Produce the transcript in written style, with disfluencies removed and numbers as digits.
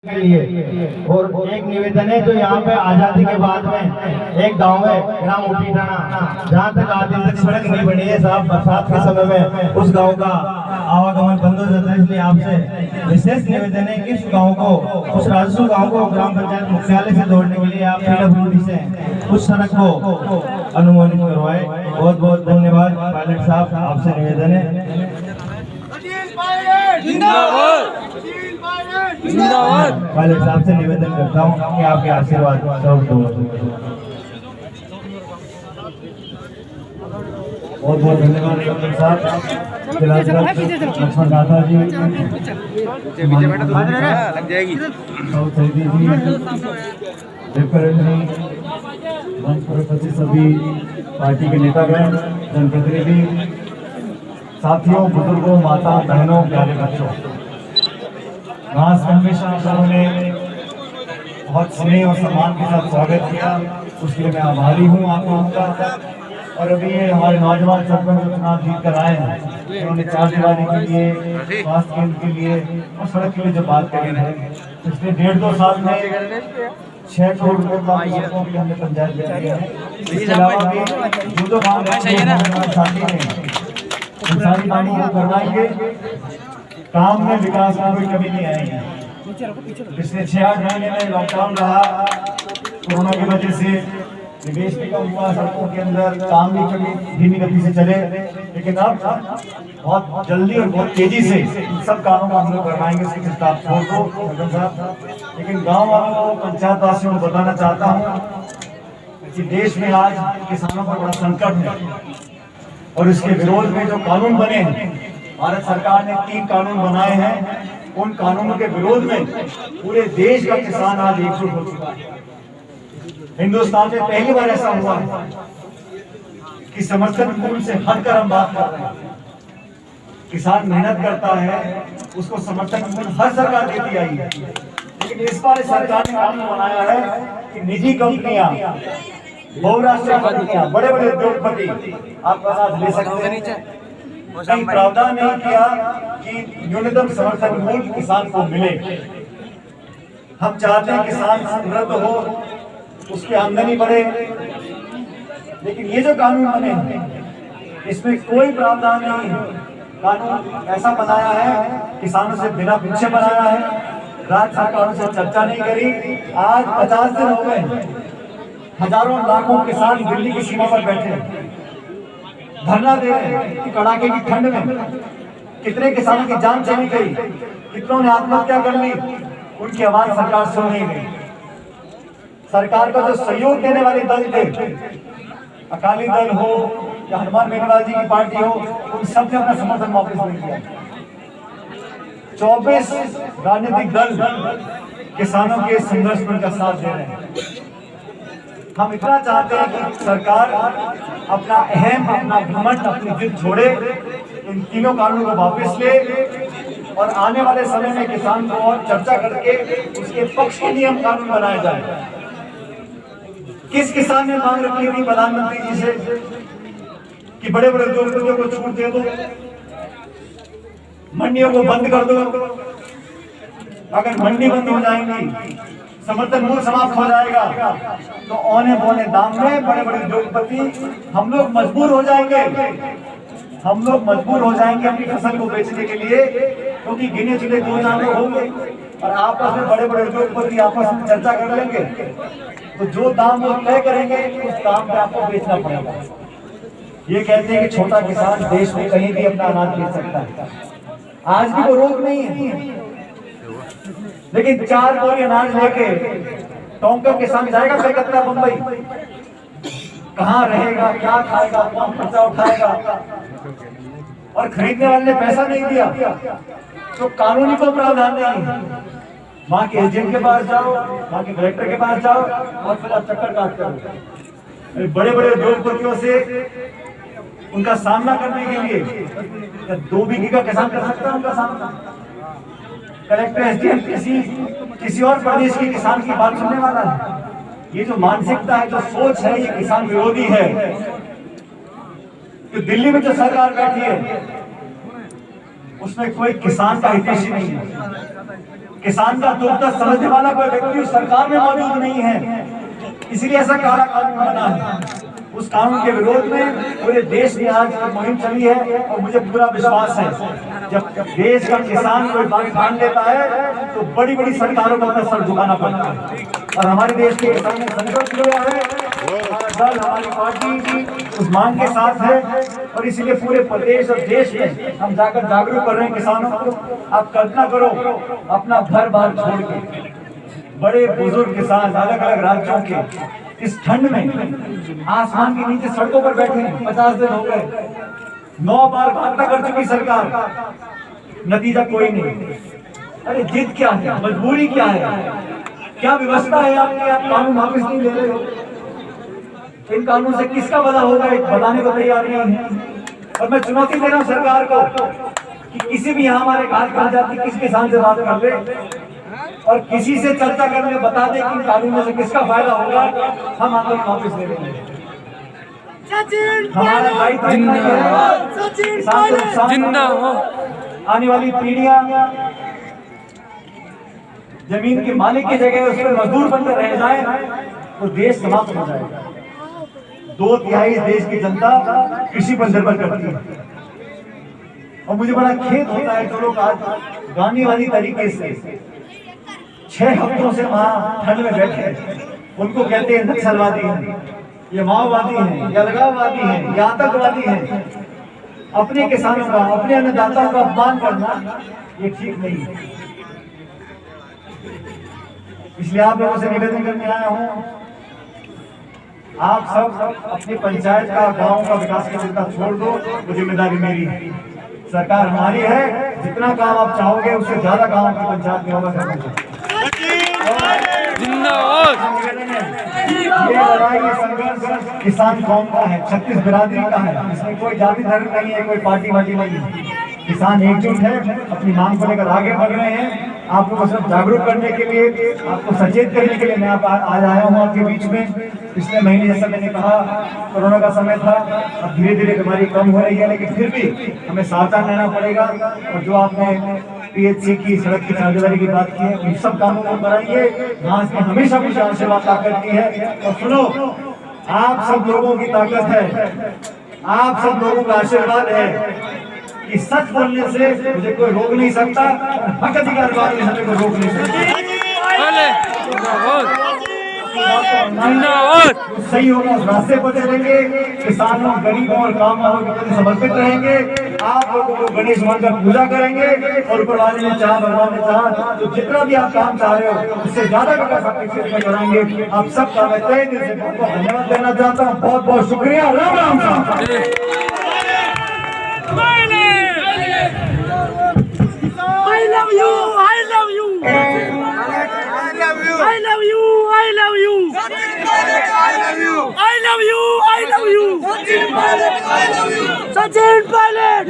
के लिए। और एक निवेदन है, जो यहाँ पे आजादी के बाद में एक गांव है ग्राम उटीटाना, जहाँ तक आज दिन तक सड़क नहीं बनी है साहब, बरसात के समय में उस गांव का आवागमन बंद हो जाता है। इसलिए आपसे विशेष निवेदन है कि उस गांव को, उस राजस्व गांव को ग्राम पंचायत मुख्यालय से जोड़ने के लिए आप PWD से उस सड़क को अनुमोदित करवाए। बहुत बहुत धन्यवाद पायलट साहब, आपसे निवेदन है। पायलट साहब से निवेदन करता हूँ कि आपके आशीर्वाद सब दो। बहुत बहुत धन्यवाद पायलट साहब। लक्ष्मण दाता जी, लग जाएगी मंच पर उपस्थित सभी पार्टी के नेतागण, जनप्रतिनिधि, साथियों, बुजुर्गों, माता बहनों, प्यारे बच्चों, हमेशा आप लोगों ने बहुत स्नेह और सम्मान के साथ स्वागत किया, उसके लिए मैं आभारी हूँ आप लोगों का। और अभी ये हमारे नौजवान सरपंच जो चुनाव जीत कर आए हैं, उन्होंने चारदीवारी के लिए, स्वास्थ्य केंद्र के लिए और सड़क के लिए जो बात करी है, पिछले 1.5-2 साल में 6 करोड़ रुपए का भी हमने पंचायत में दिया है। इसके अलावा भी जो काम साथी ने सारी कामों को करवाएंगे, काम में विकास में कोई कमी नहीं आएगी। पिछले 6-8 महीने में लॉकडाउन रहा, कोरोना की वजह से निवेश भी कम हुआ, सड़कों के अंदर काम भी कभी धीमी गति से चले, लेकिन अब बहुत जल्दी और बहुत तेजी से इन सब कामों को हम लोग करवाएंगे। इसकी स्टाफ छोड़ दो साहब, लेकिन गाँव वालों को, पंचायत वासियों को बताना चाहता हूँ कि देश में आज किसानों पर बड़ा संकट है और इसके विरोध में जो कानून बने हैं, भारत सरकार ने 3 कानून बनाए हैं, उन कानूनों के विरोध में पूरे देश का किसान आज एकजुट हो चुका है। हिंदुस्तान में पहली बार ऐसा हुआ है कि समर्थन मूल्य से हटकर हम बात कर रहे हैं। किसान मेहनत करता है, उसको समर्थन मूल्य हर सरकार देती आई है, लेकिन इस बार सरकार ने कानून बनाया है कि निजी कंपनियां, बहुराष्ट्रीय कंपनियां, बड़े बड़े उद्योगपति आपका साथ ले सकते हैं। कहीं प्रावधान नहीं किया कि न्यूनतम समर्थन मूल्य किसान को मिले। हम चाहते हैं किसान समृद्ध हो, उसकी आमदनी बढ़े, लेकिन ये जो कानून बने हैं इसमें कोई प्रावधान नहीं है। कानून ऐसा बनाया है, किसानों से बिना पूछे बनाया है, राज्य सरकारों से चर्चा नहीं करी। आज 50 दिन हो गए, हजारों लाखों किसान दिल्ली की सीमा पर बैठे धरना दे रहे हैं कि कड़ाके की ठंड में कितने किसानों की जान चली गई, कितनों ने आत्महत्या कर ली, उनकी आवाज सरकार सुन नहीं रही। सरकार का जो सहयोग देने वाले दल थे, अकाली दल हो या हनुमान बेनीवाल जी की पार्टी हो, उन सब ने अपना समर्थन वापस नहीं किया। 24 राजनीतिक दल किसानों के संघर्ष में उनका साथ दे रहे हैं। हम इतना चाहते हैं कि सरकार अपना अहम, अपना घमंड, अपनी जिद छोड़े, इन 3 कानूनों को वापस ले और आने वाले समय में किसान को और चर्चा करके उसके पक्ष के नियम कानून बनाए जाए। किस किसान ने मांग रखी थी प्रधानमंत्री जी से कि बड़े बड़े उद्योगपतियों को छूट दे दो, मंडियों को बंद कर दो। अगर मंडी बंद हो जाएंगी, समर्थन मूल्य समाप्त हो जाएगा, तो औने पौने दाम में बड़े बड़े उद्योगपति हम लोग मजबूर हो जाएंगे। हम लोग मजबूर हो जाएंगे अपनी फसल को बेचने के लिए, क्योंकि गिने चुने 2 जानवर होंगे और आपस में बड़े बड़े उद्योगपति आपस में चर्चा कर लेंगे, तो जो दाम वो तय करेंगे उस दाम पे आपको बेचना पड़ेगा। ये कहते हैं कि छोटा किसान देश में कहीं भी अपना अनाज बेच सकता है, आज भी वो रोक नहीं है, लेकिन 4 बोरी अनाज लेके टोंका किसान जाएगा कलकत्ता, बंबई, कहाँ रहेगा, क्या खाएगा, कौन खर्चा उठाएगा, और खरीदने वाले ने पैसा नहीं दिया तो कानूनी को प्रावधान नहीं है। वहां के एजेंट के पास जाओ, वहां के कलेक्टर के पास जाओ और फिर आप चक्कर काट करो। बड़े बड़े उद्योगपतियों से उनका सामना करने के लिए 2 बीघे का किसान कर सकता है उनका सामना। कलेक्टर, एसडीएम किसी और प्रदेश के किसान की बात सुनने वाला है? ये जो मानसिकता है, जो सोच है, ये किसान विरोधी है। तो दिल्ली में जो सरकार बैठी है, उसमें कोई किसान का हितैषी नहीं है। किसान का दुख दर्द समझने वाला कोई व्यक्ति उस सरकार में मौजूद नहीं है, इसलिए ऐसा काला कानून बना है। उस कानून के विरोध में पूरे देश में आज मुहिम चली है और मुझे पूरा विश्वास है जब देश का किसान कोई बात मान लेता है तो बड़ी बड़ी सरकारों को अपना सर झुकाना पड़ता है। और हमारे देश के किसान ने संकल्प लिया है, हमारा दल, हमारी पार्टी उस मांग के साथ है और इसलिए पूरे प्रदेश और देश में हम जाकर जागरूक कर रहे हैं किसानों को। आप कल्पना करो, अपना घर बार छोड़ के बड़े बुजुर्ग किसान अलग अलग राज्यों के इस ठंड में आसमान के नीचे सड़कों पर बैठे हैं। 50 दिन हो गए, 9 बार वार्ता कर चुकी सरकार, नतीजा कोई नहीं। अरे जिद क्या है, मजबूरी क्या है, क्या व्यवस्था है आपकी? आप कानून वापस नहीं ले रहे हो। इन कानून से किसका भला होगा बताने को तैयार नहीं है। और मैं चुनौती दे रहा हूं सरकार को कि किसी भी यहाँ हमारे घाट खा जाती किस किसान से बात कर ले और किसी से चर्चा करने बता दे कि कानून से किसका फायदा होगा, हम आंदोलन वापस ले लेंगे। हमारा दायित्व आने वाली पीढ़ियां जमीन के मालिक की जगह उस पर मजदूर बनकर रह जाए तो देश समाप्त हो जाएगा। 2/3 देश की जनता कृषि पर निर्भर करती है और मुझे बड़ा खेद होता है जो लोग आज गांधीवादी तरीके से 6 हफ्तों से वहां ठंड में बैठे हैं, उनको कहते हैं नक्सलवादी हैं, ये माओवादी हैं, ये अलगाववादी हैं, ये आतंकवादी हैं। अपने किसानों का, अपने अन्नदाताओं का अपमान करना ये ठीक नहीं है। इसलिए आप लोगों से निवेदन करने आया हूं, आप सब अपनी पंचायत का, गांव का विकास की चिंता छोड़ दो, वो जिम्मेदारी मेरी है। सरकार हमारी है, जितना काम आप चाहोगे उससे ज्यादा काम आपकी पंचायत में होगा। ये लड़ाई, ये संघर्ष किसान कौम का है, 36 बिरादरी का है। इसमें कोई जाति धर्म नहीं है, कोई पार्टी वार्टी नहीं है। किसान एकजुट है, अपनी मांग को लेकर आगे बढ़ रहे हैं। आप लोगों को सिर्फ जागरूक करने के लिए, आपको सचेत करने के लिए मैं आज आया हूँ आपके बीच में। पिछले महीने जैसा मैंने कहा कोरोना का समय था, अब धीरे धीरे बीमारी कम हो रही है, लेकिन फिर भी हमें सावधान रहना पड़ेगा। और जो आपने PHC की सड़क की चार्जदारी की बात की है, उन सब कामों को कराइए। घास की हमेशा कुछ आशीर्वाद ताकत की है। और सुनो, आप सब लोगों की ताकत है, आप सब लोगों का आशीर्वाद है कि सच बोलने से मुझे कोई रोक नहीं सकता, हक अधिकार बात से कोई रोक नहीं सकता। सही होगा, उस रास्ते पर चलेंगे, किसानों, गरीबों और काम वालों के प्रति समर्पित रहेंगे। आप लोगों को गणेश भगवान का पूजा करेंगे और ऊपर वाले ने चाह, भगवान ने चाह तो जितना भी आप काम चाह रहे हो उससे ज्यादा विकास आपके क्षेत्र में कराएंगे। आप सबका मैं तहे दिल से बहुत बहुत धन्यवाद देना चाहता हूँ। बहुत बहुत शुक्रिया। राम राम साहब। I love you. I love you. I love you. I love you. I love you. I love you. I love you. Sachin Pilot.